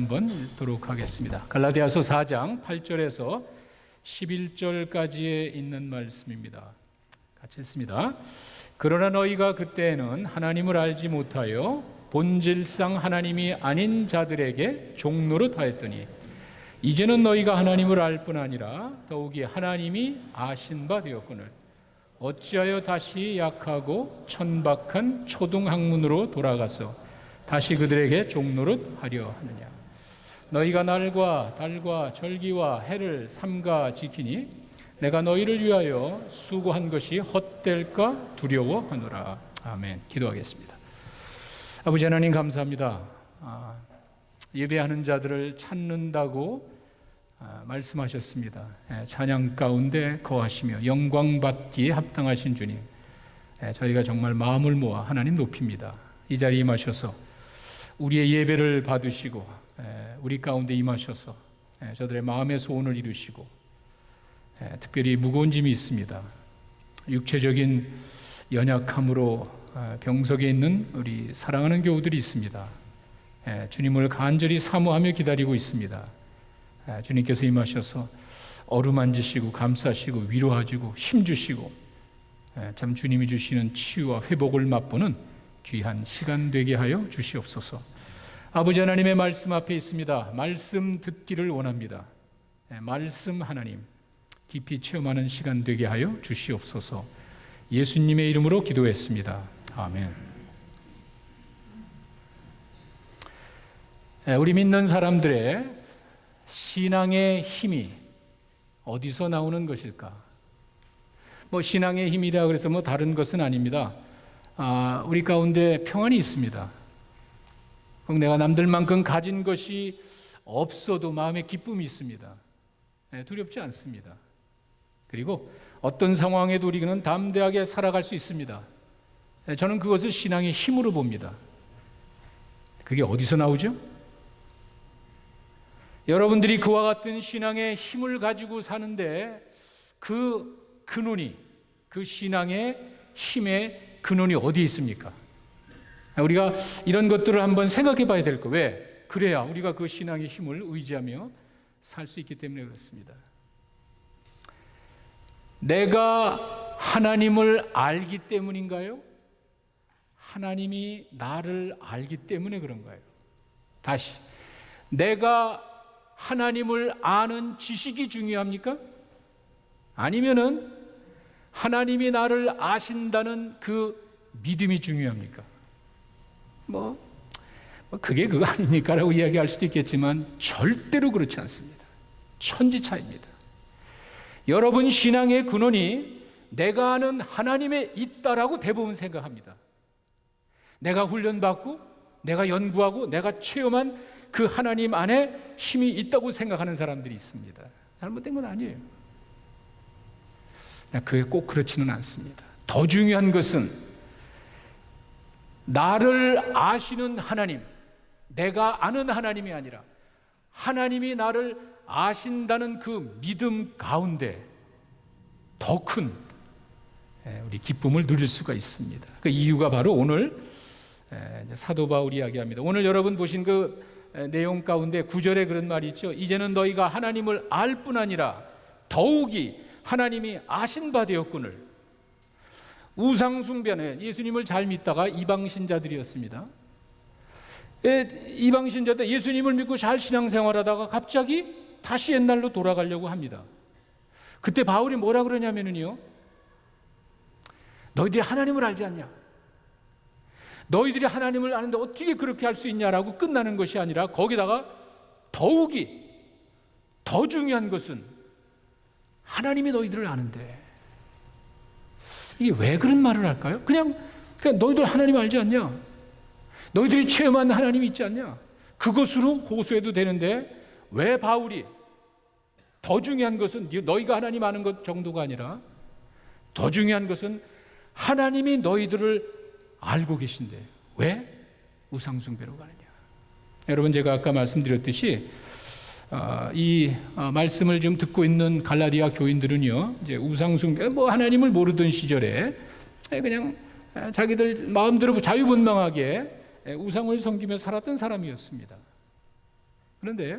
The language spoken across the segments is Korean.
한번 읽도록 하겠습니다. 갈라디아서 4장 8절에서 11절까지에 있는 말씀입니다. 같이 읽습니다. 그러나 너희가 그때에는 하나님을 알지 못하여 본질상 하나님이 아닌 자들에게 종노릇 하였더니 이제는 너희가 하나님을 알 뿐 아니라 더욱이 하나님이 아신 바 되었거늘 어찌하여 다시 약하고 천박한 초등학문으로 돌아가서 다시 그들에게 종노릇 하려 하느냐. 너희가 날과 달과 절기와 해를 삼가 지키니 내가 너희를 위하여 수고한 것이 헛될까 두려워하노라. 아멘. 기도하겠습니다. 아버지 하나님 감사합니다. 예배하는 자들을 찾는다고 말씀하셨습니다. 찬양 가운데 거하시며 영광 받기에 합당하신 주님, 저희가 정말 마음을 모아 하나님 높입니다. 이 자리에 임하셔서 우리의 예배를 받으시고 우리 가운데 임하셔서 저들의 마음의 소원을 이루시고, 특별히 무거운 짐이 있습니다. 육체적인 연약함으로 병석에 있는 우리 사랑하는 교우들이 있습니다. 주님을 간절히 사모하며 기다리고 있습니다. 주님께서 임하셔서 어루만지시고 감싸시고 위로하시고 힘주시고, 참 주님이 주시는 치유와 회복을 맛보는 귀한 시간 되게 하여 주시옵소서. 아버지 하나님의 말씀 앞에 있습니다. 말씀 듣기를 원합니다. 말씀 하나님 깊이 체험하는 시간 되게 하여 주시옵소서. 예수님의 이름으로 기도했습니다. 아멘. 우리 믿는 사람들의 신앙의 힘이 어디서 나오는 것일까? 신앙의 힘이라 그래서 다른 것은 아닙니다. 우리 가운데 평안이 있습니다. 내가 남들만큼 가진 것이 없어도 마음에 기쁨이 있습니다. 두렵지 않습니다. 그리고 어떤 상황에도 우리는 담대하게 살아갈 수 있습니다. 저는 그것을 신앙의 힘으로 봅니다. 그게 어디서 나오죠? 여러분들이 그와 같은 신앙의 힘을 가지고 사는데 그 근원이, 그 신앙의 힘의 근원이 어디에 있습니까? 우리가 이런 것들을 한번 생각해 봐야 될 거예요. 왜? 그래야 우리가 그 신앙의 힘을 의지하며 살 수 있기 때문에 그렇습니다. 내가 하나님을 알기 때문인가요? 하나님이 나를 알기 때문에 그런가요? 다시, 내가 하나님을 아는 지식이 중요합니까? 아니면은 하나님이 나를 아신다는 그 믿음이 중요합니까? 그게 그거 아닙니까? 라고 이야기할 수도 있겠지만 절대로 그렇지 않습니다. 천지차이입니다. 여러분 신앙의 근원이 내가 아는 하나님에 있다라고 대부분 생각합니다. 내가 훈련받고 내가 연구하고 내가 체험한 그 하나님 안에 힘이 있다고 생각하는 사람들이 있습니다. 잘못된 건 아니에요. 그게 꼭 그렇지는 않습니다. 더 중요한 것은 나를 아시는 하나님, 내가 아는 하나님이 아니라 하나님이 나를 아신다는 그 믿음 가운데 더 큰 우리 기쁨을 누릴 수가 있습니다. 그 이유가 바로 오늘 사도 바울이 이야기합니다. 오늘 여러분 보신 그 내용 가운데 9절에 그런 말이 있죠. 이제는 너희가 하나님을 알 뿐 아니라 더욱이 하나님이 아신 바 되었거늘. 우상숭배는 예수님을 잘 믿다가 이방신자들이었습니다. 이방신자들 예수님을 믿고 잘 신앙생활하다가 갑자기 다시 옛날로 돌아가려고 합니다. 그때 바울이 뭐라 그러냐면요, 너희들이 하나님을 알지 않냐? 너희들이 하나님을 아는데 어떻게 그렇게 할 수 있냐라고 끝나는 것이 아니라 거기다가 더욱이 더 중요한 것은 하나님이 너희들을 아는데. 이게 왜 그런 말을 할까요? 그냥 너희들 하나님 알지 않냐? 너희들이 체험한 하나님이 있지 않냐? 그것으로 호소해도 되는데 왜 바울이 더 중요한 것은 너희가 하나님 아는 것 정도가 아니라 더 중요한 것은 하나님이 너희들을 알고 계신데 왜 우상숭배로 가느냐? 여러분 제가 아까 말씀드렸듯이 이 말씀을 좀 듣고 있는 갈라디아 교인들은요, 이제 우상숭배, 하나님을 모르던 시절에 그냥 자기들 마음대로 자유분방하게 우상을 섬기며 살았던 사람이었습니다. 그런데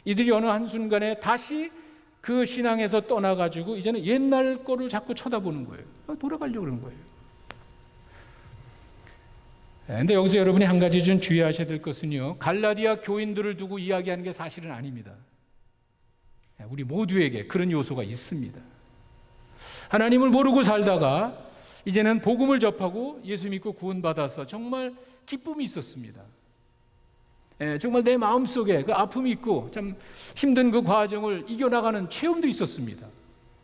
이들이 어느 한순간에 다시 그 신앙에서 떠나가지고 이제는 옛날 거를 자꾸 쳐다보는 거예요. 돌아가려고 그러는 거예요. 그런데 여기서 여러분이 한 가지 좀 주의하셔야 될 것은요, 갈라디아 교인들을 두고 이야기하는 게 사실은 아닙니다. 우리 모두에게 그런 요소가 있습니다. 하나님을 모르고 살다가 이제는 복음을 접하고 예수 믿고 구원받아서 정말 기쁨이 있었습니다. 정말 내 마음속에 그 아픔이 있고 참 힘든 그 과정을 이겨나가는 체험도 있었습니다.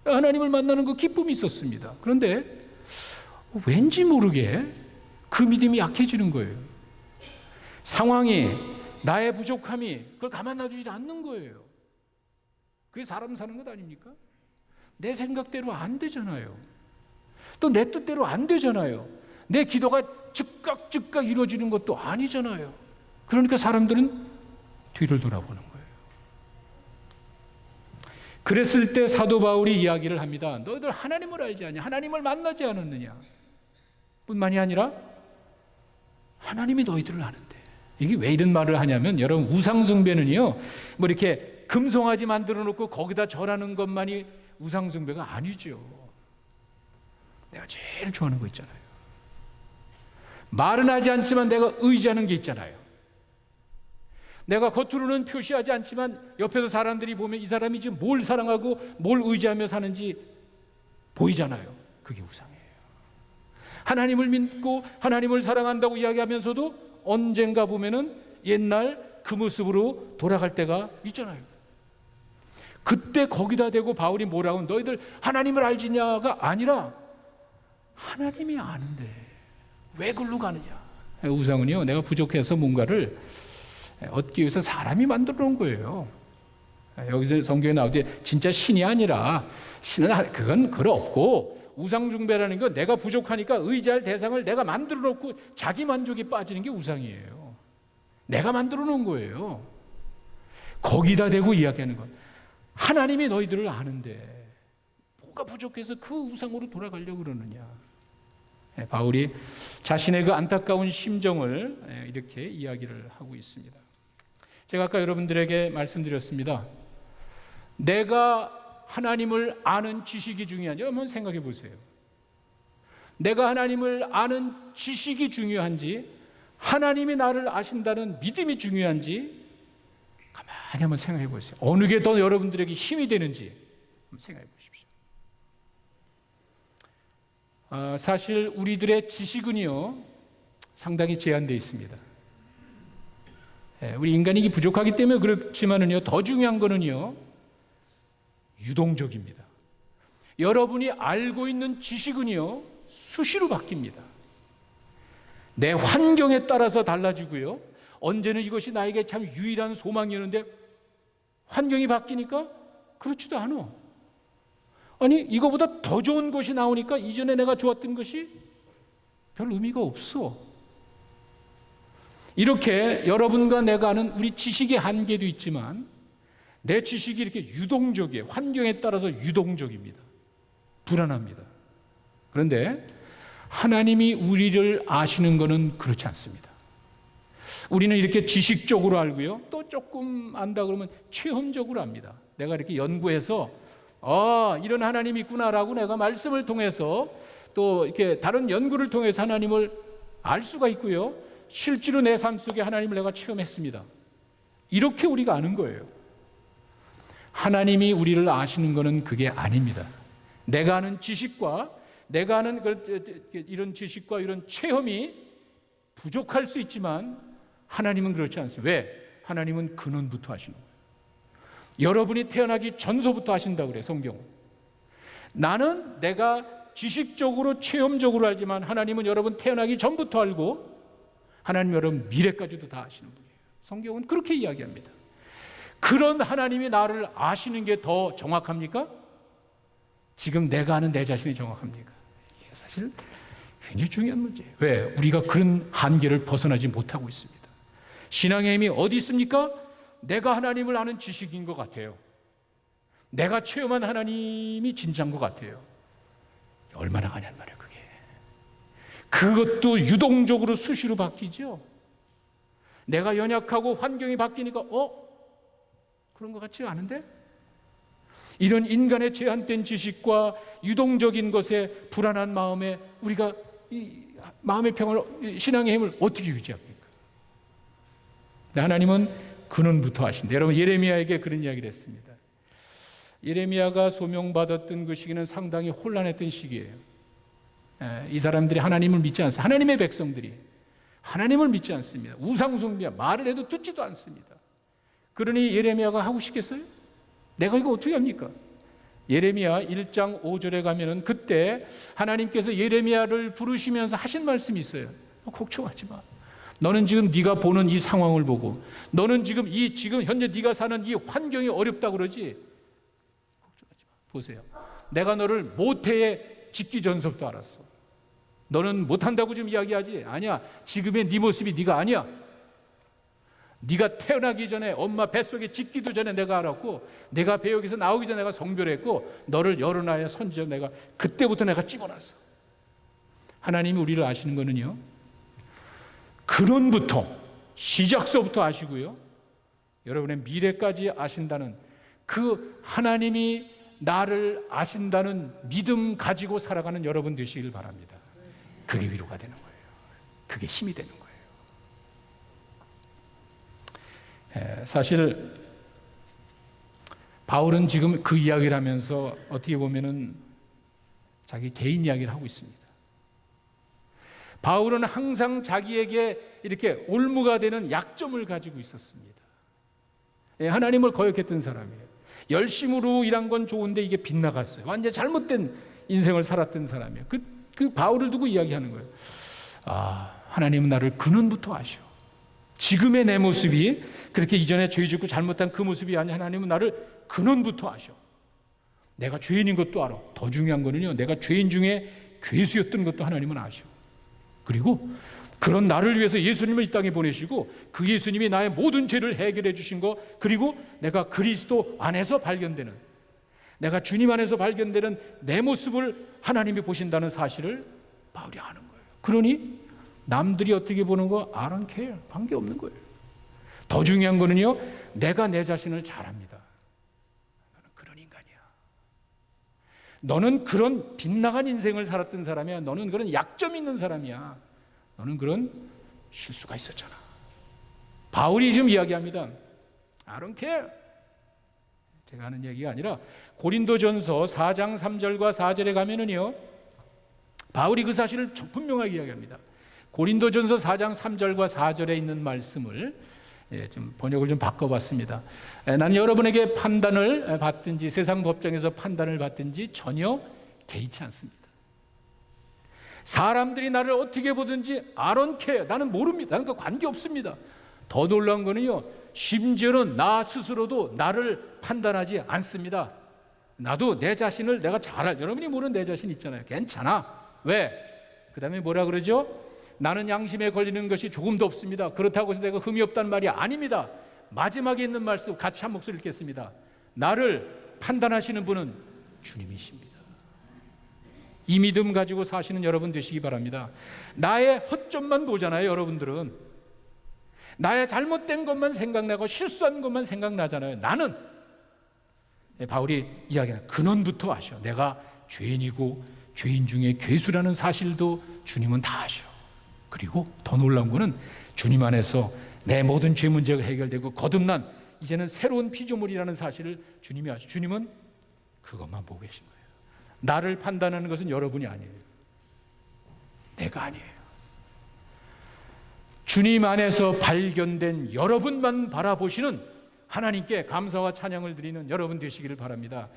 하나님을 만나는 그 기쁨이 있었습니다. 그런데 왠지 모르게 그 믿음이 약해지는 거예요. 상황이, 나의 부족함이 그걸 가만 놔두지 않는 거예요. 그게 사람 사는 것 아닙니까? 내 생각대로 안 되잖아요. 또 내 뜻대로 안 되잖아요. 내 기도가 즉각 이루어지는 것도 아니잖아요. 그러니까 사람들은 뒤를 돌아보는 거예요. 그랬을 때 사도 바울이 이야기를 합니다. 너희들 하나님을 알지 않냐? 하나님을 만나지 않았느냐? 뿐만이 아니라 하나님이 너희들을 아는데. 이게 왜 이런 말을 하냐면, 여러분, 우상숭배는요, 뭐 이렇게 금송아지 만들어 놓고 거기다 절하는 것만이 우상숭배가 아니죠. 내가 제일 좋아하는 거 있잖아요. 말은 하지 않지만 내가 의지하는 게 있잖아요. 내가 겉으로는 표시하지 않지만 옆에서 사람들이 보면 이 사람이 지금 뭘 사랑하고 뭘 의지하며 사는지 보이잖아요. 그게 우상이에요. 하나님을 믿고 하나님을 사랑한다고 이야기하면서도 언젠가 보면은 옛날 그 모습으로 돌아갈 때가 있잖아요. 그때 거기다 대고 바울이 뭐라고, 너희들 하나님을 알지냐가 아니라 하나님이 아는데 왜 글로 가느냐. 우상은요, 내가 부족해서 뭔가를 얻기 위해서 사람이 만들어 놓은 거예요. 여기서 성경에 나오듯이 진짜 신이 아니라, 신은 그건 그거 없고, 우상 숭배라는 건 내가 부족하니까 의지할 대상을 내가 만들어 놓고 자기 만족에 빠지는 게 우상이에요. 내가 만들어 놓은 거예요. 거기다 대고 이야기하는 건, 하나님이 너희들을 아는데 뭐가 부족해서 그 우상으로 돌아가려고 그러느냐. 바울이 자신의 그 안타까운 심정을 이렇게 이야기를 하고 있습니다. 제가 아까 여러분들에게 말씀드렸습니다. 내가 하나님을 아는 지식이 중요한지 한번 생각해 보세요. 내가 하나님을 아는 지식이 중요한지, 하나님이 나를 아신다는 믿음이 중요한지 가만히 한번 생각해 보세요. 어느 게 더 여러분들에게 힘이 되는지 한번 생각해 보십시오. 사실 우리들의 지식은요, 상당히 제한되어 있습니다. 우리 인간이 부족하기 때문에 그렇지만은요, 더 중요한 거는요, 유동적입니다. 여러분이 알고 있는 지식은요, 수시로 바뀝니다. 내 환경에 따라서 달라지고요, 언제는 이것이 나에게 참 유일한 소망이었는데 환경이 바뀌니까 그렇지도 않아. 아니, 이거보다 더 좋은 것이 나오니까 이전에 내가 좋았던 것이 별 의미가 없어. 이렇게 여러분과 내가 아는 우리 지식의 한계도 있지만 내 지식이 이렇게 유동적이에요. 환경에 따라서 유동적입니다. 불안합니다. 그런데 하나님이 우리를 아시는 것은 그렇지 않습니다. 우리는 이렇게 지식적으로 알고요, 또 조금 안다 그러면 체험적으로 압니다. 내가 이렇게 연구해서 이런 하나님이 있구나라고 내가 말씀을 통해서 또 이렇게 다른 연구를 통해서 하나님을 알 수가 있고요, 실제로 내 삶 속에 하나님을 내가 체험했습니다. 이렇게 우리가 아는 거예요. 하나님이 우리를 아시는 것은 그게 아닙니다. 내가 아는 지식과 내가 아는 이런 지식과 이런 체험이 부족할 수 있지만 하나님은 그렇지 않습니다. 왜? 하나님은 근원부터 하시는 거예요. 여러분이 태어나기 전서부터 하신다고 그래요, 성경은. 나는 내가 지식적으로 체험적으로 알지만 하나님은 여러분 태어나기 전부터 알고 하나님 여러분 미래까지도 다 아시는 분이에요. 성경은 그렇게 이야기합니다. 그런 하나님이 나를 아시는 게 더 정확합니까? 지금 내가 아는 내 자신이 정확합니까? 이게 사실 굉장히 중요한 문제예요. 왜? 우리가 그런 한계를 벗어나지 못하고 있습니다. 신앙의 힘이 어디 있습니까? 내가 하나님을 아는 지식인 것 같아요. 내가 체험한 하나님이 진짜인 것 같아요. 얼마나 가냐는 말이에요, 그게. 그것도 유동적으로 수시로 바뀌죠. 내가 연약하고 환경이 바뀌니까 그런 것 같지 않은데? 이런 인간의 제한된 지식과 유동적인 것에 불안한 마음에 우리가 이 마음의 평화를, 신앙의 힘을 어떻게 유지합니까? 하나님은 근원부터 하신다. 여러분, 예레미야에게 그런 이야기를 했습니다. 예레미야가 소명받았던 그 시기는 상당히 혼란했던 시기예요. 이 사람들이 하나님을 믿지 않습니다. 하나님의 백성들이 하나님을 믿지 않습니다. 우상숭배야, 말을 해도 듣지도 않습니다. 그러니 예레미야가 하고 싶겠어요? 내가 이거 어떻게 합니까? 예레미야 1장 5절에 가면은 그때 하나님께서 예레미야를 부르시면서 하신 말씀이 있어요. 걱정하지 마. 너는 지금 네가 보는 이 상황을 보고, 너는 지금 현재 네가 사는 이 환경이 어렵다고 그러지? 걱정하지 마. 보세요. 내가 너를 모태에 짓기 전서부터 알았어. 너는 못한다고 지금 이야기하지? 아니야. 지금의 네 모습이 네가 아니야. 네가 태어나기 전에 엄마 뱃속에 짓기도 전에 내가 알았고, 내가 배역에서 나오기 전에 내가 성별했고, 너를 여러 나라의 선지자 내가 그때부터 내가 찍어놨어. 하나님이 우리를 아시는 거는요, 근원부터, 시작서부터 아시고요, 여러분의 미래까지 아신다는, 그 하나님이 나를 아신다는 믿음 가지고 살아가는 여러분 되시길 바랍니다. 그게 위로가 되는 거예요. 그게 힘이 되는 거예요. 사실 바울은 지금 그 이야기를 하면서 어떻게 보면은 자기 개인 이야기를 하고 있습니다. 바울은 항상 자기에게 이렇게 올무가 되는 약점을 가지고 있었습니다. 하나님을 거역했던 사람이에요. 열심으로 일한 건 좋은데 이게 빗나갔어요. 완전 잘못된 인생을 살았던 사람이에요. 그 바울을 두고 이야기하는 거예요. 하나님은 나를 근원부터 아셔. 지금의 내 모습이 그렇게 이전에 죄 짓고 잘못한 그 모습이 아니라 하나님은 나를 근원부터 아셔. 내가 죄인인 것도 알아. 더 중요한 거는요, 내가 죄인 중에 괴수였던 것도 하나님은 아셔. 그리고 그런 나를 위해서 예수님을 이 땅에 보내시고, 그 예수님이 나의 모든 죄를 해결해 주신 거, 그리고 내가 그리스도 안에서 발견되는, 내가 주님 안에서 발견되는 내 모습을 하나님이 보신다는 사실을 바울이 아는 거예요. 그러니 남들이 어떻게 보는 거 I don't care, 관계없는 거예요. 더 중요한 거는요, 내가 내 자신을 잘 압니다. 너는 그런 인간이야. 너는 그런 빗나간 인생을 살았던 사람이야. 너는 그런 약점 있는 사람이야. 너는 그런 실수가 있었잖아. 바울이 지금 이야기합니다. I don't care. 제가 하는 얘기가 아니라 고린도전서 4장 3절과 4절에 가면은요, 바울이 그 사실을 분명하게 이야기합니다. 고린도전서 4장 3절과 4절에 있는 말씀을 좀 번역을 좀 바꿔봤습니다. 나는 여러분에게 판단을 받든지 세상 법정에서 판단을 받든지 전혀 개의치 않습니다. 사람들이 나를 어떻게 보든지 I don't care. 나는 모릅니다. 나는 그 관계없습니다. 더 놀라운 거는요, 심지어는 나 스스로도 나를 판단하지 않습니다. 나도 내 자신을 내가 잘 알, 여러분이 모르는 내 자신 있잖아요. 괜찮아. 왜? 그 다음에 뭐라 그러죠? 나는 양심에 걸리는 것이 조금도 없습니다. 그렇다고 해서 내가 흠이 없다는 말이 아닙니다. 마지막에 있는 말씀 같이 한 목소리 읽겠습니다. 나를 판단하시는 분은 주님이십니다. 이 믿음 가지고 사시는 여러분 되시기 바랍니다. 나의 허점만 보잖아요. 여러분들은 나의 잘못된 것만 생각나고 실수한 것만 생각나잖아요. 나는, 바울이 이야기하는 근원부터 아셔. 내가 죄인이고 죄인 중에 괴수라는 사실도 주님은 다 아셔. 그리고 더 놀라운 거는 주님 안에서 내 모든 죄 문제가 해결되고 거듭난 이제는 새로운 피조물이라는 사실을 주님이 아셔. 주님은 그것만 보고 계신 거예요. 나를 판단하는 것은 여러분이 아니에요. 내가 아니에요. 주님 안에서 발견된 여러분만 바라보시는 하나님께 감사와 찬양을 드리는 여러분 되시기를 바랍니다.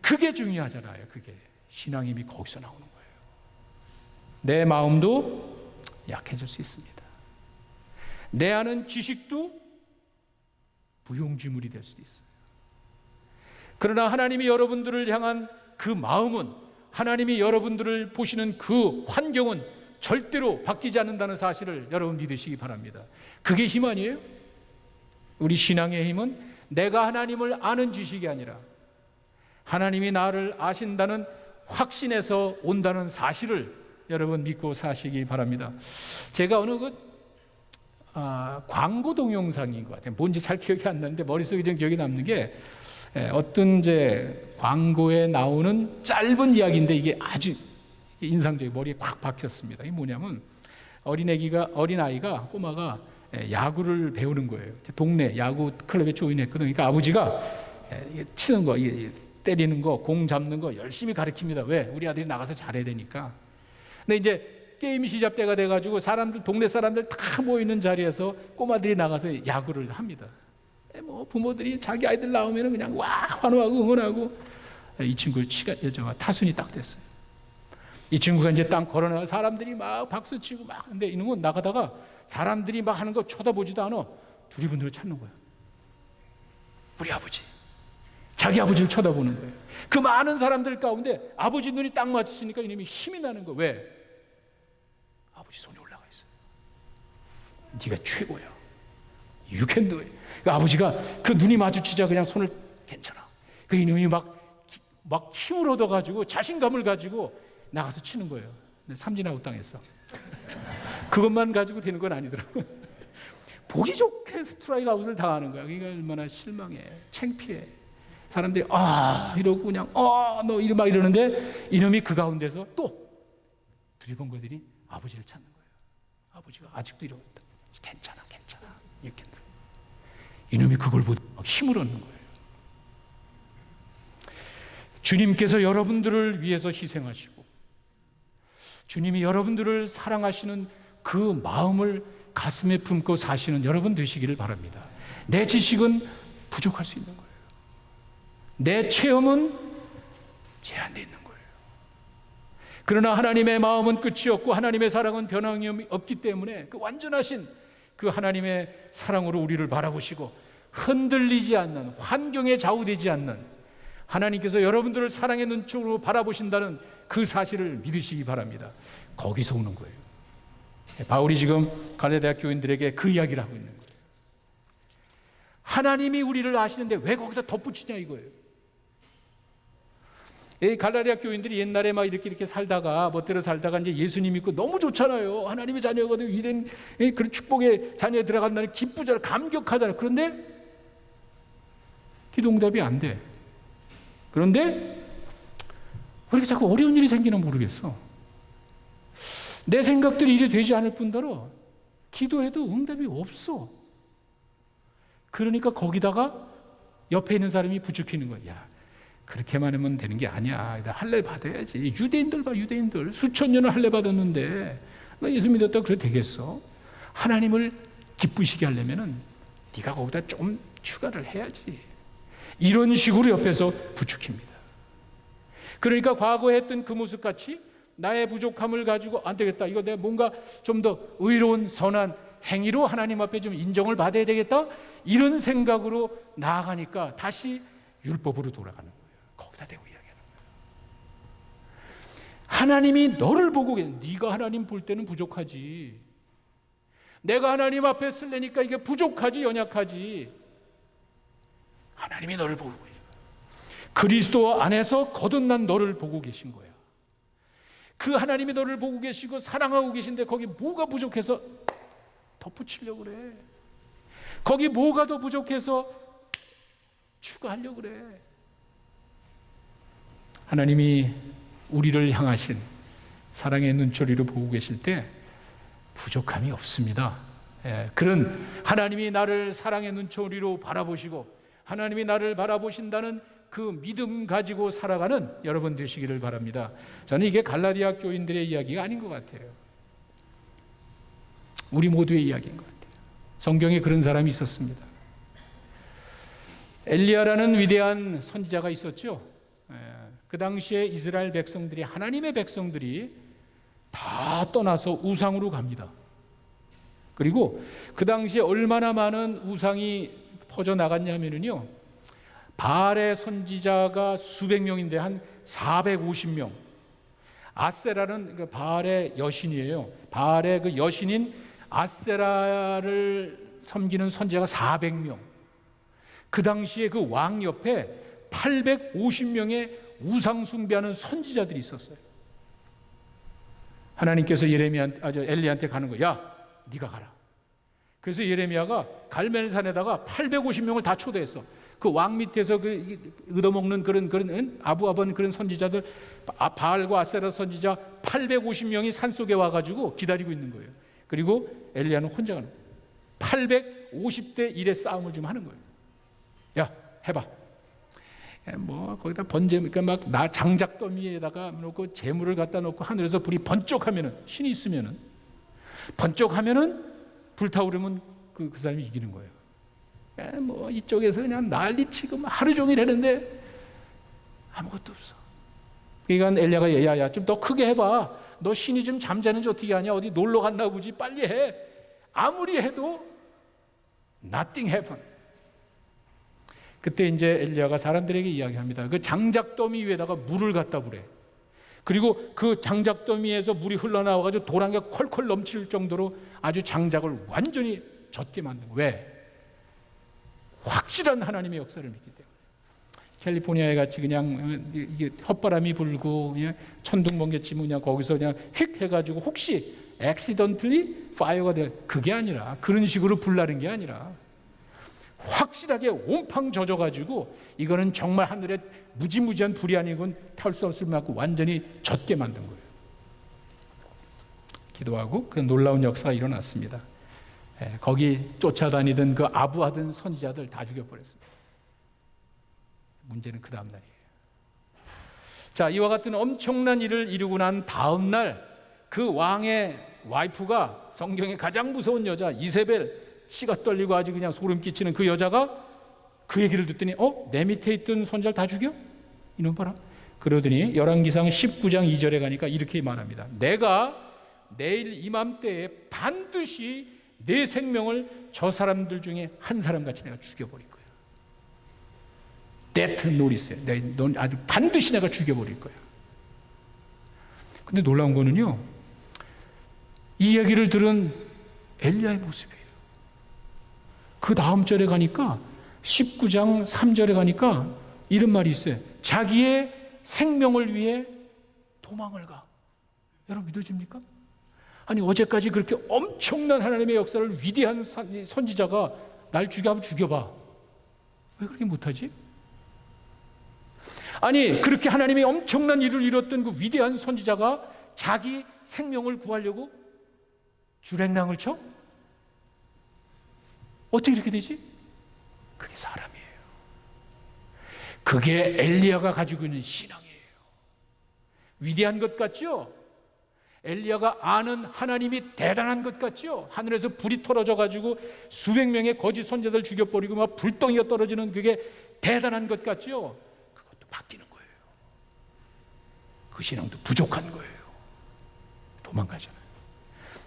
그게 중요하잖아요. 그게 신앙의 힘이 거기서 나오는 거예요. 내 마음도 약해질 수 있습니다. 내 아는 지식도 무용지물이 될 수도 있어요. 그러나 하나님이 여러분들을 향한 그 마음은, 하나님이 여러분들을 보시는 그 환경은 절대로 바뀌지 않는다는 사실을 여러분 믿으시기 바랍니다. 그게 힘 아니에요? 우리 신앙의 힘은 내가 하나님을 아는 지식이 아니라 하나님이 나를 아신다는 확신에서 온다는 사실을 여러분 믿고 사시기 바랍니다. 제가 어느 광고 동영상인 것 같아요. 뭔지 잘 기억이 안 나는데 머릿속에 좀 기억이 남는 게 어떤 이제 광고에 나오는 짧은 이야기인데 이게 아주 인상적이고 머리에 콱 박혔습니다. 이게 뭐냐면 어린아이가 꼬마가 야구를 배우는 거예요. 동네 야구 클럽에 조인했거든요. 그러니까 아버지가 치는 거, 때리는 거, 공 잡는 거 열심히 가르칩니다. 왜? 우리 아들이 나가서 잘해야 되니까. 근데 이제 게임 시작 때가 돼가지고 동네 사람들 다 모이는 자리에서 꼬마들이 나가서 야구를 합니다. 뭐 부모들이 자기 아이들 나오면 그냥 와 환호하고 응원하고, 이 친구 타순이 딱 됐어요. 이 친구가 이제 땅 걸어나가 사람들이 막 박수치고 막 근데 이놈은 나가다가 사람들이 막 하는 거 쳐다보지도 않아. 두리번두리 찾는 거야. 우리 아버지. 자기 아버지를 쳐다보는 거예요. 그 많은 사람들 가운데 아버지 눈이 딱 맞으시니까 이놈이 힘이 나는 거야. 왜? 아버지 손이 올라가 있어요. 네가 최고야. You can do it. 그 아버지가 그 눈이 마주치자 그냥 손을 괜찮아. 그 이놈이 막 힘을 얻어가지고 자신감을 가지고 나가서 치는 거예요. 근데 삼진아웃 당했어. 그것만 가지고 되는 건 아니더라고요. 보기 좋게 스트라이크 아웃을 당하는 거야. 그러니까 얼마나 실망해, 창피해. 사람들이 이러고 그냥 너 막 이러는데 이놈이 그 가운데서 또 두리번 거들이 아버지를 찾는 거예요. 아버지가 아직도 이러고 있다. 괜찮아. 이렇게 이놈이 그걸 보고 힘을 얻는 거예요. 주님께서 여러분들을 위해서 희생하시고 주님이 여러분들을 사랑하시는 그 마음을 가슴에 품고 사시는 여러분 되시기를 바랍니다. 내 지식은 부족할 수 있는 거예요. 내 체험은 제한되어 있는 거예요. 그러나 하나님의 마음은 끝이 없고 하나님의 사랑은 변함이 없기 때문에 그 완전하신 그 하나님의 사랑으로 우리를 바라보시고 흔들리지 않는, 환경에 좌우되지 않는 하나님께서 여러분들을 사랑의 눈초로 바라보신다는 그 사실을 믿으시기 바랍니다. 거기서 오는 거예요. 바울이 지금 갈라디아 교인들에게 그 이야기를 하고 있는 거예요. 하나님이 우리를 아시는데 왜 거기다 덧붙이냐 이거예요. 이 갈라디아 교인들이 옛날에 막 이렇게 살다가 멋대로 살다가 이제 예수님 믿고 너무 좋잖아요. 하나님의 자녀거든, 위대한 그런 축복의 자녀에 들어간다는 기쁘잖아요. 감격하잖아요. 그런데 기도 응답이 안 돼. 그런데 왜 이렇게 자꾸 어려운 일이 생기나 모르겠어. 내 생각들이 이래 되지 않을 뿐더러 기도해도 응답이 없어. 그러니까 거기다가 옆에 있는 사람이 부추기는 거야. 야, 그렇게만 하면 되는 게 아니야. 나 할례 받아야지. 유대인들 봐, 유대인들 수천 년을 할례 받았는데 나 예수 믿었다 그래도 되겠어? 하나님을 기쁘시게 하려면은 네가 거기다 좀 추가를 해야지. 이런 식으로 옆에서 부추깁니다. 그러니까 과거에 했던 그 모습같이 나의 부족함을 가지고 안 되겠다. 이거 내가 뭔가 좀 더 의로운 선한 행위로 하나님 앞에 좀 인정을 받아야 되겠다. 이런 생각으로 나아가니까 다시 율법으로 돌아가는 거예요. 거기다 대고 이야기하는 거예요. 하나님이 너를 보고 네가 하나님 볼 때는 부족하지. 내가 하나님 앞에 설레니까 이게 부족하지, 연약하지. 하나님이 너를 보고 계셔. 그리스도 안에서 거듭난 너를 보고 계신 거야. 그 하나님이 너를 보고 계시고 사랑하고 계신데 거기 뭐가 부족해서 덧붙이려고 그래. 거기 뭐가 더 부족해서 추가하려고 그래. 하나님이 우리를 향하신 사랑의 눈초리로 보고 계실 때 부족함이 없습니다. 그런 하나님이 나를 사랑의 눈초리로 바라보시고 하나님이 나를 바라보신다는 그 믿음 가지고 살아가는 여러분 되시기를 바랍니다. 저는 이게 갈라디아 교인들의 이야기가 아닌 것 같아요. 우리 모두의 이야기인 것 같아요. 성경에 그런 사람이 있었습니다. 엘리야라는 위대한 선지자가 있었죠. 그 당시에 이스라엘 백성들이, 하나님의 백성들이 다 떠나서 우상으로 갑니다. 그리고 그 당시에 얼마나 많은 우상이 퍼져나갔냐면요, 바알의 선지자가 수백 명인데 한 450명. 아세라는 그 바알의 여신이에요. 바알의 그 여신인 아세라를 섬기는 선지자가 400명. 그 당시에 그 왕 옆에 850명의 우상 숭배하는 선지자들이 있었어요. 하나님께서 엘리야한테 가는 거야. 야, 네가 가라. 그래서 예레미야가 갈멜산에다가 850명을 다 초대했어. 그 왕 밑에서 얻어먹는 그런 아부아번 그런 선지자들, 바알과 아세라 선지자 850명이 산속에 와가지고 기다리고 있는 거예요. 그리고 엘리야는 혼자 가는 거예요. 850대 1의 싸움을 좀 하는 거예요. 야, 해봐. 뭐 거기다 번제, 그러니까 막 나 장작더미에다가 놓고 재물을 갖다 놓고 하늘에서 불이 번쩍하면은, 신이 있으면은 번쩍하면은 불타오르면 그 사람이 이기는 거예요. 뭐 이쪽에서 그냥 난리치고 하루 종일 했는데 아무것도 없어. 그러니까 엘리야가 야야 좀 더 크게 해봐. 너 신이 좀 잠자는지 어떻게 하냐? 어디 놀러 갔나 보지? 빨리 해. 아무리 해도 nothing happen. 그때 이제 엘리야가 사람들에게 이야기합니다. 그 장작더미 위에다가 물을 갖다 부래. 그리고 그 장작더미에서 물이 흘러나와가지고 도랑이가 콜콜 넘칠 정도로 아주 장작을 완전히 젖게 만든 거예요. 왜? 확실한 하나님의 역사를 믿기 때문에. 캘리포니아에 같이 그냥 이게 헛바람이 불고 그냥 천둥 번개 치면 그냥 거기서 그냥 휙 해가지고 혹시 accidentally fire가 돼, 그게 아니라, 그런 식으로 불나는 게 아니라 확실하게 온팡 젖어가지고 이거는 정말 하늘에 무지무지한 불이 아니군 탈 수 없을 만큼 완전히 젖게 만든 거예요. 기도하고 그 놀라운 역사가 일어났습니다. 거기 쫓아다니던 그 아부하던 선지자들 다 죽여버렸습니다. 문제는 그 다음 날이에요. 자, 이와 같은 엄청난 일을 이루고 난 다음 날 그 왕의 와이프가, 성경의 가장 무서운 여자 이세벨, 치가 떨리고 아주 그냥 소름 끼치는 그 여자가 그 얘기를 듣더니 내 밑에 있던 선지자를 다 죽여? 이놈 봐라. 그러더니 열왕기상 19장 2절에 가니까 이렇게 말합니다. 내가 내일 이맘때에 반드시 내 생명을 저 사람들 중에 한 사람같이 내가 죽여버릴 거야. 데트 노리스야. 넌 아주 반드시 내가 죽여버릴 거야. 근데 놀라운 거는요, 이 얘기를 들은 엘리야의 모습이에요. 그 다음 절에 가니까 19장 3절에 가니까 이런 말이 있어요. 자기의 생명을 위해 도망을 가. 여러분 믿어집니까? 아니 어제까지 그렇게 엄청난 하나님의 역사를 위대한 선지자가 날 죽여봐. 왜 그렇게 못하지? 아니 그렇게 하나님의 엄청난 일을 이뤘던 그 위대한 선지자가 자기 생명을 구하려고 주랭랑을 쳐? 어떻게 이렇게 되지? 그게 사람이에요. 그게 엘리야가 가지고 있는 신앙이에요. 위대한 것 같죠? 엘리야가 아는 하나님이 대단한 것 같죠? 하늘에서 불이 떨어져 가지고 수백 명의 거짓 선지자들 죽여버리고 막 불덩이가 떨어지는 그게 대단한 것 같죠? 그것도 바뀌는 거예요. 그 신앙도 부족한 거예요. 도망가잖아요.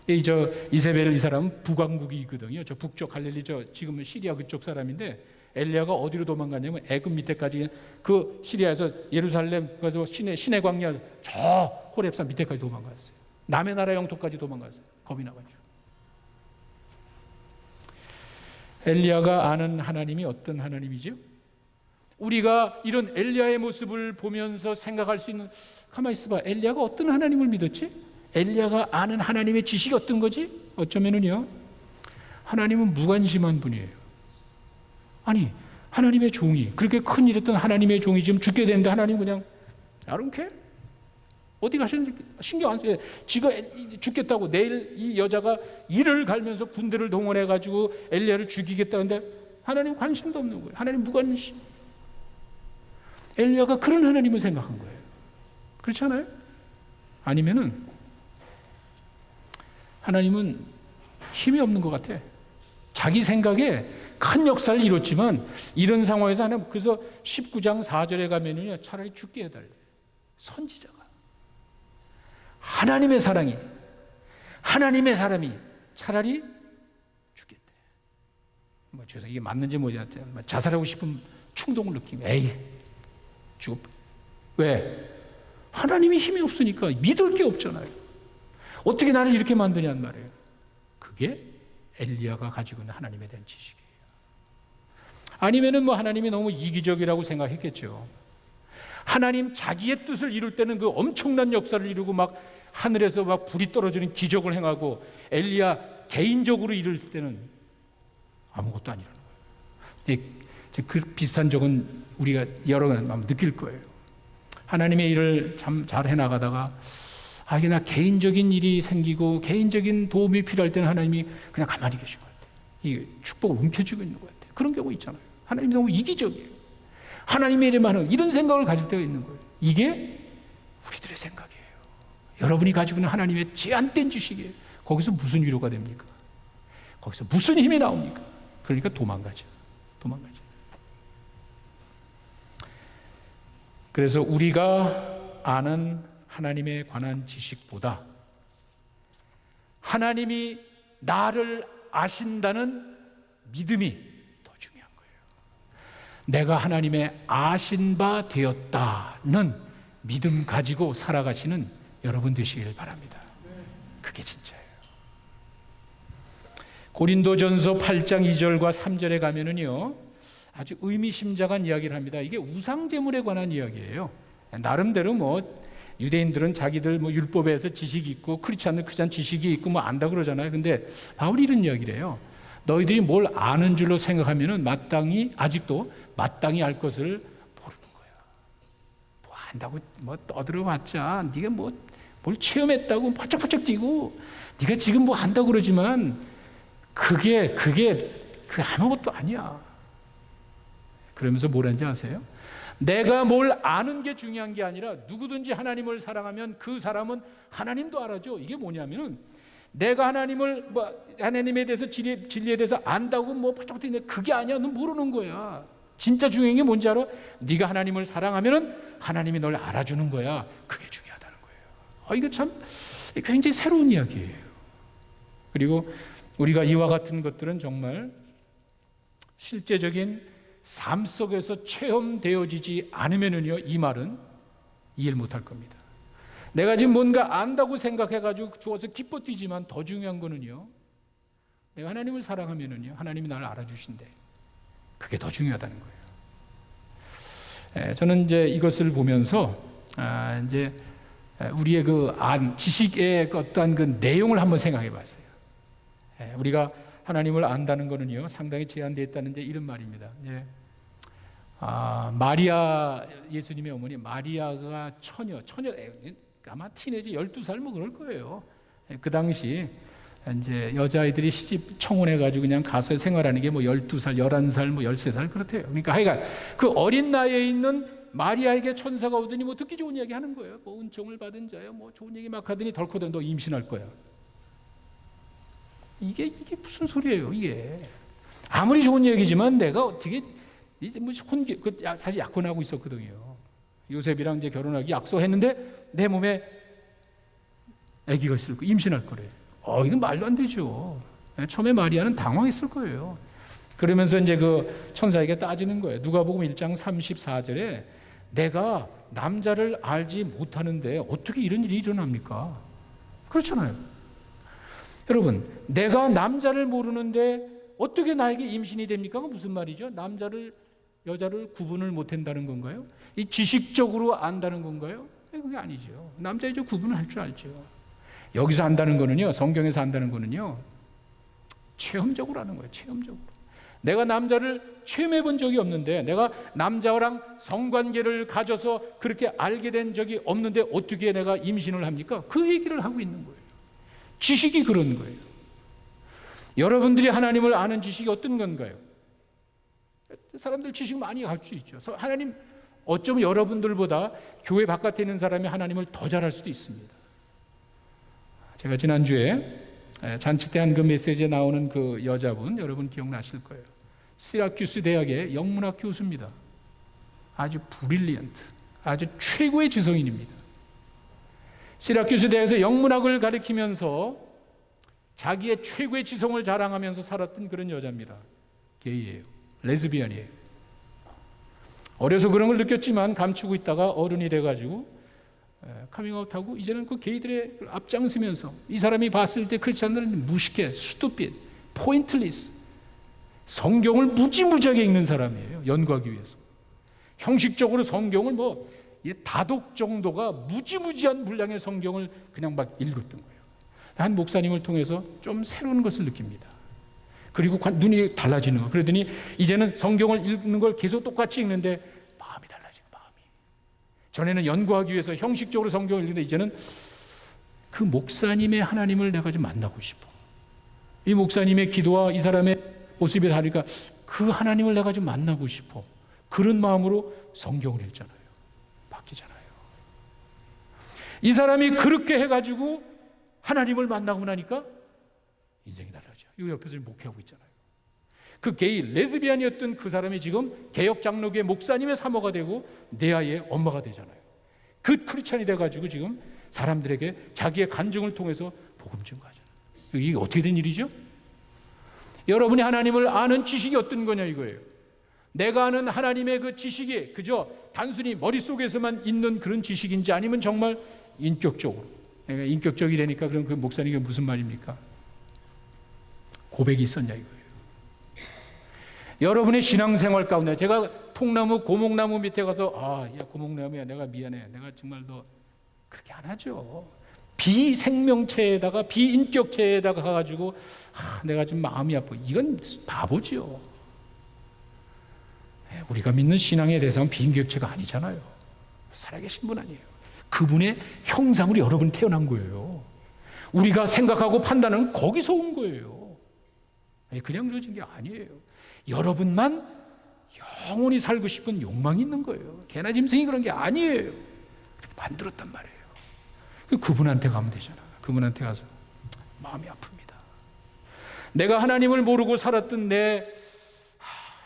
이세벨 이 사람은 북왕국이거든요. 저 북쪽 갈릴리, 지금은 시리아 그쪽 사람인데 엘리야가 어디로 도망갔냐면 애굽 밑에까지, 그 시리아에서 예루살렘 가서 시내 광야 저 호렙산 밑에까지 도망갔어요. 남의 나라 영토까지 도망갔어요. 겁이 나가지고. 엘리야가 아는 하나님이 어떤 하나님이죠? 우리가 이런 엘리야의 모습을 보면서 생각할 수 있는, 가만히 있어봐. 엘리야가 어떤 하나님을 믿었지? 엘리야가 아는 하나님의 지식이 어떤 거지? 어쩌면은요, 하나님은 무관심한 분이에요. 아니 하나님의 종이, 그렇게 큰 일 했던 하나님의 종이 지금 죽게 되는데 하나님 그냥 I don't care? 어디 가시는지 신경 안 써요. 지가 죽겠다고 내일 이 여자가 이를 갈면서 군대를 동원해가지고 엘리야를 죽이겠다는데 하나님 관심도 없는 거예요. 하나님 무관심. 엘리야가 그런 하나님을 생각한 거예요. 그렇지 않아요? 아니면은 하나님은 힘이 없는 것 같아. 자기 생각에 큰 역사를 이뤘지만 이런 상황에서 하나님, 그래서 19장 4절에 가면은요, 차라리 죽게 해달래. 선지자가 하나님의 사랑이, 하나님의 사람이 차라리 죽겠대. 뭐 죄송, 이게 맞는지 모르겠지. 자살하고 싶은 충동을 느끼면 에이 죽어. 왜? 하나님이 힘이 없으니까 믿을 게 없잖아요. 어떻게 나를 이렇게 만드냔 말이에요. 그게 엘리야가 가지고 있는 하나님에 대한 지식이에요. 아니면은 뭐 하나님이 너무 이기적이라고 생각했겠죠. 하나님 자기의 뜻을 이룰 때는 그 엄청난 역사를 이루고 막 하늘에서 막 불이 떨어지는 기적을 행하고 엘리야 개인적으로 이룰 때는 아무것도 아니라는 거예요. 그 비슷한 적은 우리가 여러 번 느낄 거예요. 하나님의 일을 참 잘 해나가다가 이게 나 개인적인 일이 생기고 개인적인 도움이 필요할 때는 하나님이 그냥 가만히 계신 것 같아요. 이 축복을 움켜쥐고 있는 것 같아요. 그런 경우 있잖아요. 하나님이 너무 이기적이에요. 하나님의 일에만 이런 생각을 가질 때가 있는 거예요. 이게 우리들의 생각이에요. 여러분이 가지고 있는 하나님의 제한된 지식이에요. 거기서 무슨 위로가 됩니까? 거기서 무슨 힘이 나옵니까? 그러니까 도망가죠. 그래서 우리가 아는 하나님에 관한 지식보다 하나님이 나를 아신다는 믿음이 더 중요한 거예요. 내가 하나님의 아신 바 되었다는 믿음 가지고 살아가시는 여러분 되시길 바랍니다. 그게 진짜예요. 고린도전서 8장 2절과 3절에 가면은요, 아주 의미심장한 이야기를 합니다. 이게 우상제물에 관한 이야기예요. 나름대로 유대인들은 자기들 율법에서 지식이 있고 크리스찬은 크리스찬 지식이 있고 안다 그러잖아요. 근데 바울이 이런 이야기를 해요. 너희들이 뭘 아는 줄로 생각하면은 아직도 마땅히 알 것을 모르는 거야. 안다고 떠들어봤자 네가 뭘 체험했다고 퍼쩍퍼쩍 뛰고 네가 지금 안다고 그러지만 그게 아무것도 아니야. 그러면서 뭐라는지 아세요? 내가 뭘 아는 게 중요한 게 아니라 누구든지 하나님을 사랑하면 그 사람은 하나님도 알아줘. 이게 뭐냐면은 내가 하나님에 대해서 진리에 대해서 안다고 퍼쩍퍼쩍 뛰는데 그게 아니야. 너 모르는 거야. 진짜 중요한 게 뭔지 알아? 네가 하나님을 사랑하면은 하나님이 널 알아주는 거야. 그게 중요하다는 거예요. 이거 참 굉장히 새로운 이야기예요. 그리고 우리가 이와 같은 것들은 정말 실제적인 삶 속에서 체험되어지지 않으면은요, 이 말은 이해를 못할 겁니다. 내가 지금 뭔가 안다고 생각해가지고 주어서 기뻐 뛰지만 더 중요한 거는요, 내가 하나님을 사랑하면은요, 하나님이 나를 알아주신대. 그게 더 중요하다는 거예요. 저는 이제 이것을 보면서 이제 우리의 지식의 어떠한 그 내용을 한번 생각해봤어요. 우리가 하나님을 안다는 것은요, 상당히 제한되어 있다는 이런 말입니다. 마리아, 예수님의 어머니 마리아가 처녀 아마 티네이저 12살 그럴 거예요. 그 당시 이제 여자아이들이 시집 청혼해가지고 그냥 가서 생활하는 게 12살, 11살, 13살 그렇대요. 그러니까 하여간 그 어린 나이에 있는 마리아에게 천사가 오더니 듣기 좋은 이야기 하는 거예요. 은총을 받은 자요, 좋은 얘기 막 하더니 덜컥 너 임신할 거야. 이게 무슨 소리예요, 이게. 아무리 좋은 얘기지만 내가 어떻게, 이제 사실 약혼하고 있었거든요. 요셉이랑 이제 결혼하기 약속했는데 내 몸에 아기가 있을 거, 임신할 거래. 이건 말도 안 되죠. 처음에 마리아는 당황했을 거예요. 그러면서 이제 그 천사에게 따지는 거예요. 누가복음 1장 34절에 내가 남자를 알지 못하는데 어떻게 이런 일이 일어납니까? 그렇잖아요. 여러분, 내가 남자를 모르는데 어떻게 나에게 임신이 됩니까? 무슨 말이죠? 여자를 구분을 못한다는 건가요? 이 지식적으로 안다는 건가요? 그게 아니죠. 남자 여자 구분을 할 줄 알죠. 여기서 안다는 거는요, 성경에서 안다는 거는요, 체험적으로 하는 거예요. 체험적으로. 내가 남자를 체험해 본 적이 없는데, 내가 남자랑 성관계를 가져서 그렇게 알게 된 적이 없는데 어떻게 내가 임신을 합니까? 그 얘기를 하고 있는 거예요. 지식이 그런 거예요. 여러분들이 하나님을 아는 지식이 어떤 건가요? 사람들 지식 많이 가질 수 있죠. 하나님, 어쩌면 여러분들보다 교회 바깥에 있는 사람이 하나님을 더 잘할 수도 있습니다. 제가 지난주에 잔치 때 한 그 메시지에 나오는 그 여자분, 여러분 기억나실 거예요. 시라큐스 대학의 영문학 교수입니다. 아주 브릴리언트, 아주 최고의 지성인입니다. 시라큐스 대학에서 영문학을 가르치면서 자기의 최고의 지성을 자랑하면서 살았던 그런 여자입니다. 게이예요. 레즈비언이에요. 어려서 그런 걸 느꼈지만 감추고 있다가 어른이 돼가지고 카밍아웃하고 이제는 그 게이들의 앞장서면서 이 사람이 봤을 때 크리스찬들은 무식해, 스투핏, 포인트리스, 성경을 무지무지하게 읽는 사람이에요. 연구하기 위해서. 형식적으로 성경을 다독 정도가 무지무지한 분량의 성경을 그냥 막 읽었던 거예요. 한 목사님을 통해서 좀 새로운 것을 느낍니다. 그리고 눈이 달라지는 거. 그러더니 이제는 성경을 읽는 걸 계속 똑같이 읽는데 마음이 달라지고, 마음이. 전에는 연구하기 위해서 형식적으로 성경을 읽는데 이제는 그 목사님의 하나님을 내가 좀 만나고 싶어. 이 목사님의 기도와 이 사람의 모습이 다르니까 그 하나님을 내가 좀 만나고 싶어. 그런 마음으로 성경을 읽잖아요. 바뀌잖아요. 이 사람이 그렇게 해가지고 하나님을 만나고 나니까 인생이 달라져. 이 옆에서 목회하고 있잖아요. 그 게이, 레즈비안이었던 그 사람이 지금 개혁 장로교회 목사님의 사모가 되고 내 아이의 엄마가 되잖아요. 그 크리스찬이 돼가지고 지금 사람들에게 자기의 간증을 통해서 복음 증거하잖아요. 이게 어떻게 된 일이죠? 여러분이 하나님을 아는 지식이 어떤 거냐 이거예요. 내가 아는 하나님의 그 지식이 그저 단순히 머릿속에서만 있는 그런 지식인지 아니면 정말 인격적으로. 내가 인격적이라니까 그럼 그 목사님이 무슨 말입니까? 고백이 있었냐 이거예요. 여러분의 신앙생활 가운데 제가 통나무, 고목나무 밑에 가서 야 고목나무야 내가 미안해. 내가 정말 너 그렇게 안 하죠. 비생명체에다가 비인격체에다가 가가지고 내가 좀 마음이 아파. 이건 바보지요. 우리가 믿는 신앙의 대상은 비인격체가 아니잖아요. 살아계신 분 아니에요. 그분의 형상으로 여러분이 태어난 거예요. 우리가 생각하고 판단은 거기서 온 거예요. 그냥 주어진 게 아니에요. 여러분만 영원히 살고 싶은 욕망이 있는 거예요. 개나 짐승이 그런 게 아니에요. 그렇게 만들었단 말이에요. 그분한테 가면 되잖아. 그분한테 가서 마음이 아픕니다. 내가 하나님을 모르고 살았던 내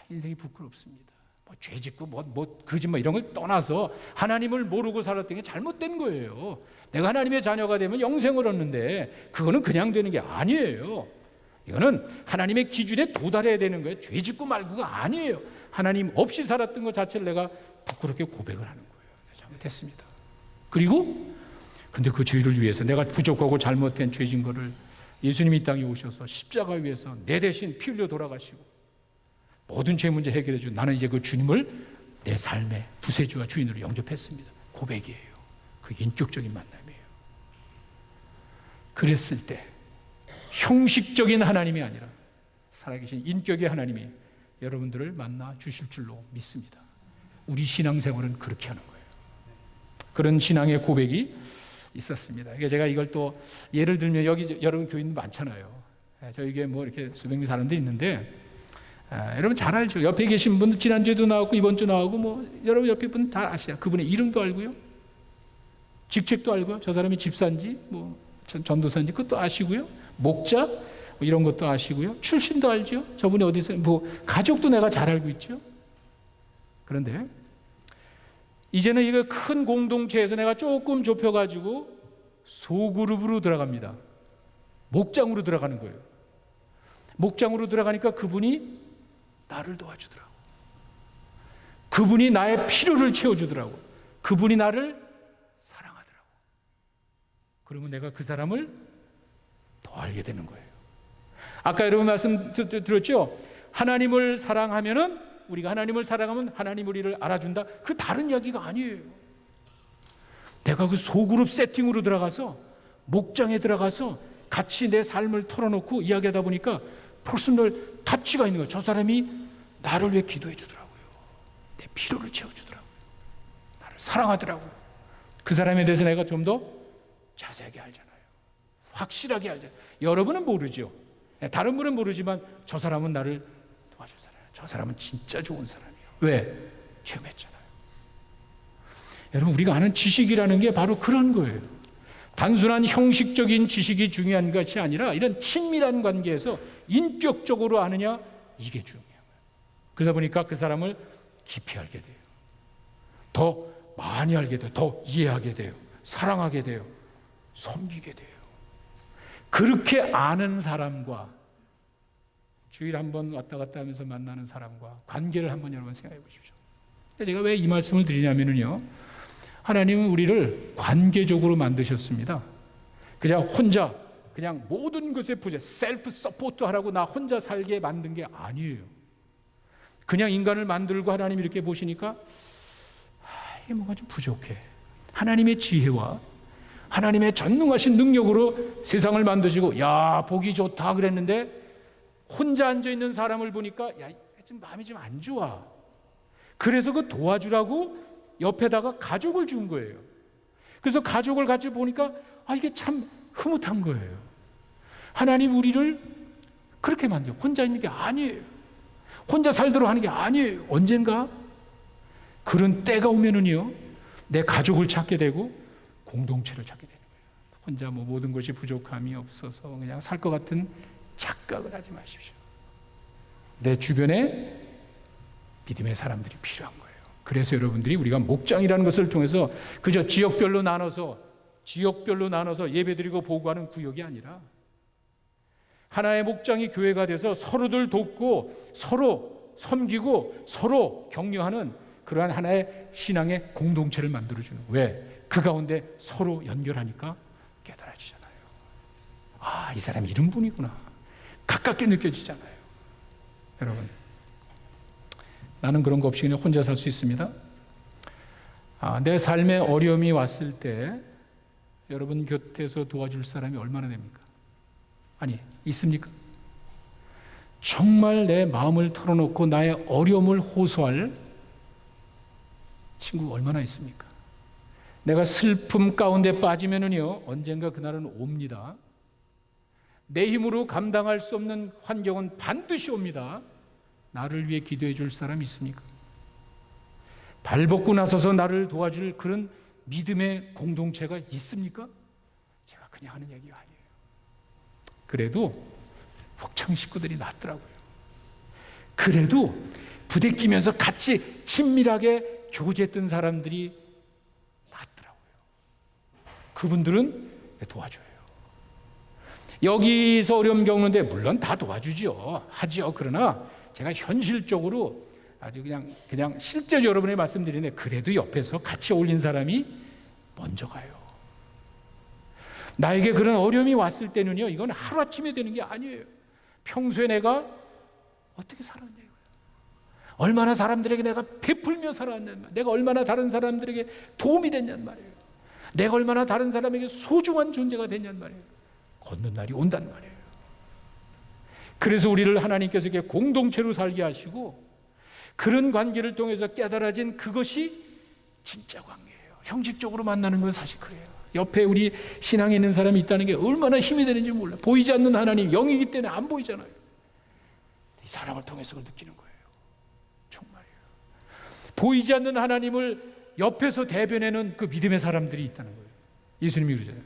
인생이 부끄럽습니다. 죄짓고 거짓말 이런 걸 떠나서 하나님을 모르고 살았던 게 잘못된 거예요. 내가 하나님의 자녀가 되면 영생을 얻는데 그거는 그냥 되는 게 아니에요. 이거는 하나님의 기준에 도달해야 되는 거예요. 죄짓고 말고가 아니에요. 하나님 없이 살았던 것 자체를 내가 부끄럽게 고백을 하는 거예요. 잘못했습니다. 그리고 근데 그 죄를 위해서 내가 부족하고 잘못된 죄진 거를 예수님이 이 땅에 오셔서 십자가 위에서 내 대신 피 흘려 돌아가시고 모든 죄 문제 해결해 주고 나는 이제 그 주님을 내 삶의 구세주와 주인으로 영접했습니다. 고백이에요. 그게 인격적인 만남이에요. 그랬을 때 형식적인 하나님이 아니라 살아계신 인격의 하나님이 여러분들을 만나 주실 줄로 믿습니다. 우리 신앙생활은 그렇게 하는 거예요. 그런 신앙의 고백이 있었습니다. 제가 이걸 또 예를 들면 여기 여러분 교인 많잖아요. 저에게 뭐 이렇게 수백 명 사람들이 있는데 여러분 잘 알죠. 옆에 계신 분 지난주에도 나왔고 이번 주 나오고 뭐 여러분 옆에 분 다 아시죠. 그분의 이름도 알고요. 직책도 알고요. 저 사람이 집사인지 뭐 전도사인지 그것도 아시고요. 목자 뭐 이런 것도 아시고요. 출신도 알죠. 저분이 어디서 뭐 가족도 내가 잘 알고 있죠. 그런데 이제는 이거 큰 공동체에서 내가 조금 좁혀가지고 소그룹으로 들어갑니다. 목장으로 들어가는 거예요. 목장으로 들어가니까 그분이 나를 도와주더라고. 그분이 나의 필요를 채워주더라고. 그분이 나를 사랑하더라고. 그러면 내가 그 사람을 더 알게 되는 거예요. 아까 여러분 말씀 들었죠? 하나님을 사랑하면은 우리가 하나님을 사랑하면 하나님 우리를 알아준다. 그 다른 이야기가 아니에요. 내가 그 소그룹 세팅으로 들어가서 목장에 들어가서 같이 내 삶을 털어놓고 이야기하다 보니까 퍼스널 타치가 있는 거예요. 저 사람이 나를 위해 기도해 주더라고요. 내 필요를 채워주더라고요. 나를 사랑하더라고요. 그 사람에 대해서 내가 좀 더 자세하게 알잖아요. 확실하게 알잖아요. 여러분은 모르죠. 다른 분은 모르지만 저 사람은 나를 도와줄 사람. 저 사람은 진짜 좋은 사람이에요. 왜? 체험했잖아요. 여러분 우리가 아는 지식이라는 게 바로 그런 거예요. 단순한 형식적인 지식이 중요한 것이 아니라 이런 친밀한 관계에서 인격적으로 아느냐 이게 중요한 거예요. 그러다 보니까 그 사람을 깊이 알게 돼요. 더 많이 알게 돼요. 더 이해하게 돼요. 사랑하게 돼요. 섬기게 돼요. 그렇게 아는 사람과 주일 한번 왔다 갔다 하면서 만나는 사람과 관계를 한번 여러분 생각해 보십시오. 제가 왜 이 말씀을 드리냐면요. 하나님은 우리를 관계적으로 만드셨습니다. 그냥 혼자 그냥 모든 것에 부재 셀프 서포트 하라고 나 혼자 살게 만든 게 아니에요. 그냥 인간을 만들고 하나님 이렇게 보시니까 이게 뭔가 좀 부족해. 하나님의 지혜와 하나님의 전능하신 능력으로 세상을 만드시고 야 보기 좋다 그랬는데 혼자 앉아 있는 사람을 보니까 야, 좀 마음이 좀 안 좋아. 그래서 그 도와주라고 옆에다가 가족을 준 거예요. 그래서 가족을 같이 보니까 이게 참 흐뭇한 거예요. 하나님 우리를 그렇게 만들어 혼자 있는 게 아니에요. 혼자 살도록 하는 게 아니에요. 언젠가 그런 때가 오면은요, 내 가족을 찾게 되고 공동체를 찾게 되는 거예요. 혼자 모든 것이 부족함이 없어서 그냥 살 것 같은 착각을 하지 마십시오. 내 주변에 믿음의 사람들이 필요한 거예요. 그래서 여러분들이 우리가 목장이라는 것을 통해서 그저 지역별로 나눠서 예배드리고 보고하는 구역이 아니라 하나의 목장이 교회가 돼서 서로들 돕고 서로 섬기고 서로 격려하는 그러한 하나의 신앙의 공동체를 만들어주는. 왜? 그 가운데 서로 연결하니까 깨달아지잖아요. 이 사람이 이런 분이구나. 가깝게 느껴지잖아요. 여러분, 나는 그런 거 없이 그냥 혼자 살 수 있습니다. 내 삶에 어려움이 왔을 때 여러분 곁에서 도와줄 사람이 얼마나 됩니까? 있습니까? 정말 내 마음을 털어놓고 나의 어려움을 호소할 친구가 얼마나 있습니까? 내가 슬픔 가운데 빠지면은요, 언젠가 그날은 옵니다. 내 힘으로 감당할 수 없는 환경은 반드시 옵니다. 나를 위해 기도해 줄 사람이 있습니까? 발벗고 나서서 나를 도와줄 그런 믿음의 공동체가 있습니까? 제가 그냥 하는 얘기가 아니에요. 그래도 목장 식구들이 낫더라고요. 그래도 부대끼면서 같이 친밀하게 교제했던 사람들이 낫더라고요. 그분들은 도와줘요. 여기서 어려움 겪는데 물론 다 도와주죠. 하지요. 그러나 제가 현실적으로 아주 그냥 실제 여러분에 말씀드리는데 그래도 옆에서 같이 어울린 사람이 먼저 가요. 나에게 그런 어려움이 왔을 때는요, 이건 하루아침에 되는 게 아니에요. 평소에 내가 어떻게 살았냐, 얼마나 사람들에게 내가 베풀며 살았냔 말이에요. 내가 얼마나 다른 사람들에게 도움이 됐냔 말이에요. 내가 얼마나 다른 사람에게 소중한 존재가 됐냔 말이에요. 걷는 날이 온단 말이에요. 그래서 우리를 하나님께서 이렇게 공동체로 살게 하시고 그런 관계를 통해서 깨달아진 그것이 진짜 관계예요. 형식적으로 만나는 건 사실 그래요. 옆에 우리 신앙에 있는 사람이 있다는 게 얼마나 힘이 되는지 몰라요. 보이지 않는 하나님, 영이기 때문에 안 보이잖아요. 이 사랑을 통해서 그걸 느끼는 거예요. 정말이에요. 보이지 않는 하나님을 옆에서 대변하는 그 믿음의 사람들이 있다는 거예요. 예수님이 그러잖아요.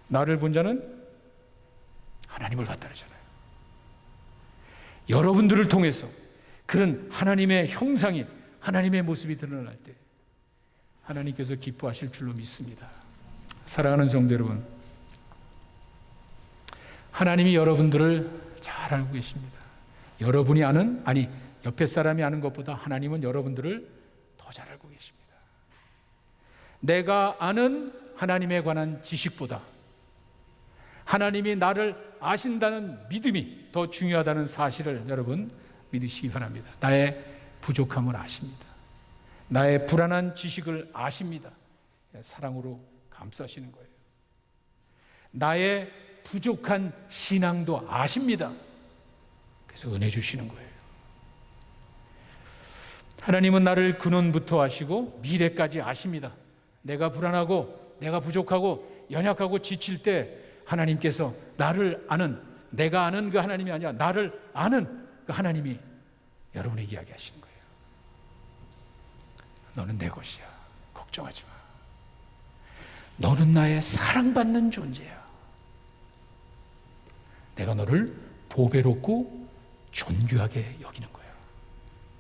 나를 본 자는 하나님을 봤다 그러잖아요. 여러분들을 통해서 그런 하나님의 형상인 하나님의 모습이 드러날 때 하나님께서 기뻐하실 줄로 믿습니다. 사랑하는 성도 여러분, 하나님이 여러분들을 잘 알고 계십니다. 여러분이 옆에 사람이 아는 것보다 하나님은 여러분들을 더 잘 알고 계십니다. 내가 아는 하나님에 관한 지식보다 하나님이 나를 아신다는 믿음이 더 중요하다는 사실을 여러분 믿으시기 바랍니다. 나의 부족함을 아십니다. 나의 불안한 지식을 아십니다. 사랑으로 감싸시는 거예요. 나의 부족한 신앙도 아십니다. 그래서 은혜 주시는 거예요. 하나님은 나를 근원부터 아시고 미래까지 아십니다. 내가 불안하고 내가 부족하고 연약하고 지칠 때 하나님께서 나를 아는, 내가 아는 그 하나님이 아니라 나를 아는 그 하나님이 여러분에게 이야기하시는 거예요. 너는 내 것이야. 걱정하지 마. 너는 나의 사랑받는 존재야. 내가 너를 보배롭고 존귀하게 여기는 거야.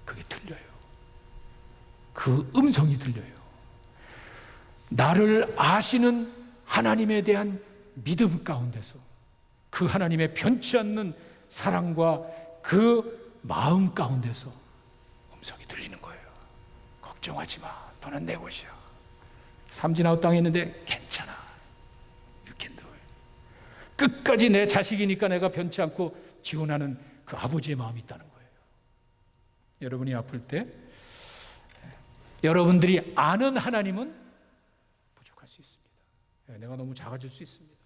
그게 들려요. 그 음성이 들려요. 나를 아시는 하나님에 대한 믿음 가운데서 그 하나님의 변치 않는 사랑과 그 마음 가운데서 음성이 들리는 거예요. 걱정하지 마. 너는 내 것이야. 삼진아웃 당했는데 괜찮아. You can do it. 끝까지 내 자식이니까 내가 변치 않고 지원하는 그 아버지의 마음이 있다는 거예요. 여러분이 아플 때 여러분들이 아는 하나님은 부족할 수 있습니다. 내가 너무 작아질 수 있습니다.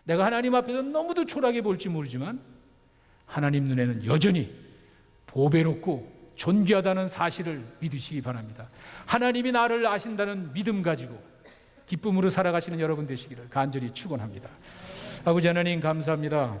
내가 하나님 앞에서 너무도 초라하게 볼지 모르지만 하나님 눈에는 여전히 보배롭고 존귀하다는 사실을 믿으시기 바랍니다. 하나님이 나를 아신다는 믿음 가지고 기쁨으로 살아가시는 여러분 되시기를 간절히 축원합니다. 아버지 하나님 감사합니다.